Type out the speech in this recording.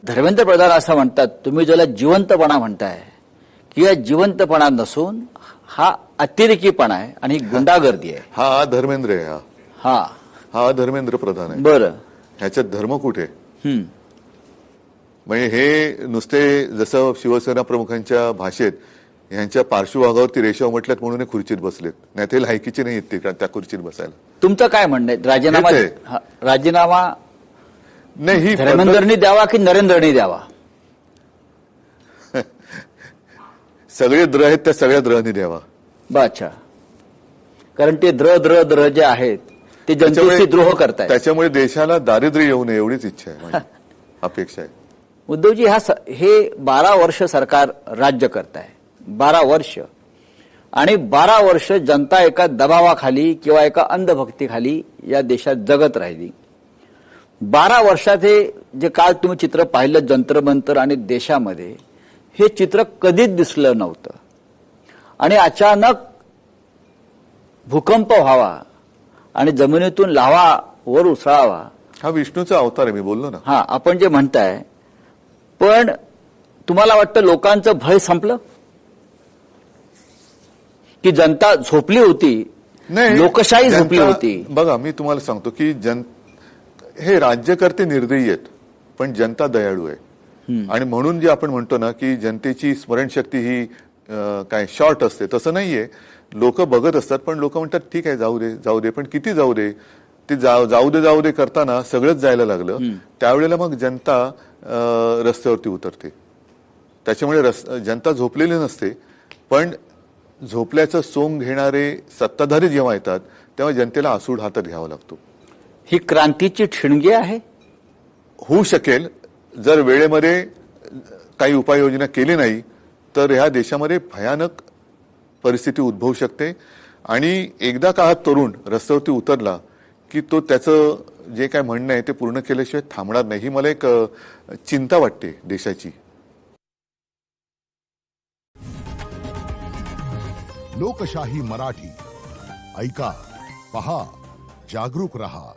धर्मेंद्र प्रधान असं म्हणतात, तुम्ही ज्याला जिवंतपणा म्हणताय की या जिवंतपणा नसून हा अतिरेकीपणा आहे आणि ही गुंडागर्दी आहे. हा धर्मेंद्र आहे. हा हा धर्मेंद्र प्रधान आहे. बरं. ह्याच्यात धर्म कुठे? म्हणजे हे नुसते जसं शिवसेना प्रमुखांच्या भाषेत यांच्या पार्श्वभागावरती रेषा म्हटल्यात म्हणून हे खुर्चीत बसलेत, नाही ते लायकीचे नाही आहेत ते त्या खुर्चीत बसायला. तुमचं काय म्हणणं आहे? राजीनामा नाही ही धर्मेंद्रनी द्यावा की नरेंद्रनी द्यावा? सगळे द्र आहेत त्या सगळ्या द्रनी द्यावा. अच्छा, कारण ते द्र जे आहेत ते जनतेशी द्रोह करतायत. त्याच्यामुळे देशाला दारिद्र्य येऊ नये एवढीच इच्छा आहे, माझी अपेक्षा आहे. उद्धवजी, हे 12 वर्ष सरकार राज्य करत आहे, 12 वर्ष, आणि 12 वर्ष जनता एका दबावाखाली किंवा एका अंधभक्तीखाली या देशात जगत राहिली. 12 वर्षात हे जे काल तुम्ही चित्र पाहिलं जंतर मंतर आणि देशामध्ये, हे चित्र कधीच दिसलं नव्हतं. आणि अचानक भूकंप व्हावा आणि जमिनीतून लाव्हा वर उसळावा, हा विष्णूचा अवतार आहे, मी बोललो ना. हा, आपण जे म्हणताय, पण तुम्हाला वाटतं लोकांचं भय संपलं की जनता झोपली होती? नाही, लोकशाही झोपली होती. बघा, मी तुम्हाला सांगतो की हे राज्यकर्ते निर्दयी आहेत पण जनता दयाळू आहे. आणि म्हणून जे आपण म्हणतो ना की जनतेची स्मरणशक्ती ही काय शॉर्ट असते, तसं नाहीये. लोक बघत असतात पण लोक म्हणतात ठीक आहे, जाऊ दे, पण किती जाऊ दे? ते जाऊ दे करताना सगळंच जायला लागलं. त्यावेळेला मग जनता रस्त्यावरती उतरते. त्याच्यामुळे जनता झोपलेली नसते, पण झोपल्याचं सोंग घेणारे सत्ताधारी जेव्हा येतात तेव्हा जनतेला आसूड हातात घ्यावा लागतो. ही क्रांतीची ठिणगी आहे. होऊ शकेल जर वेळेमध्ये काही उपाययोजना केली नाही तर ह्या देशामध्ये भयानक परिस्थिती उद्भवू शकते. आणि एकदा का हा तरुण रस्त्यावरती उतरला की तो त्याचं जे काय म्हणणं आहे ते पूर्ण केल्याशिवाय थांबणार नाही. ही मला एक चिंता वाटते देशाची. लोकशाही मराठी ऐका, पहा, जागरूक रहा.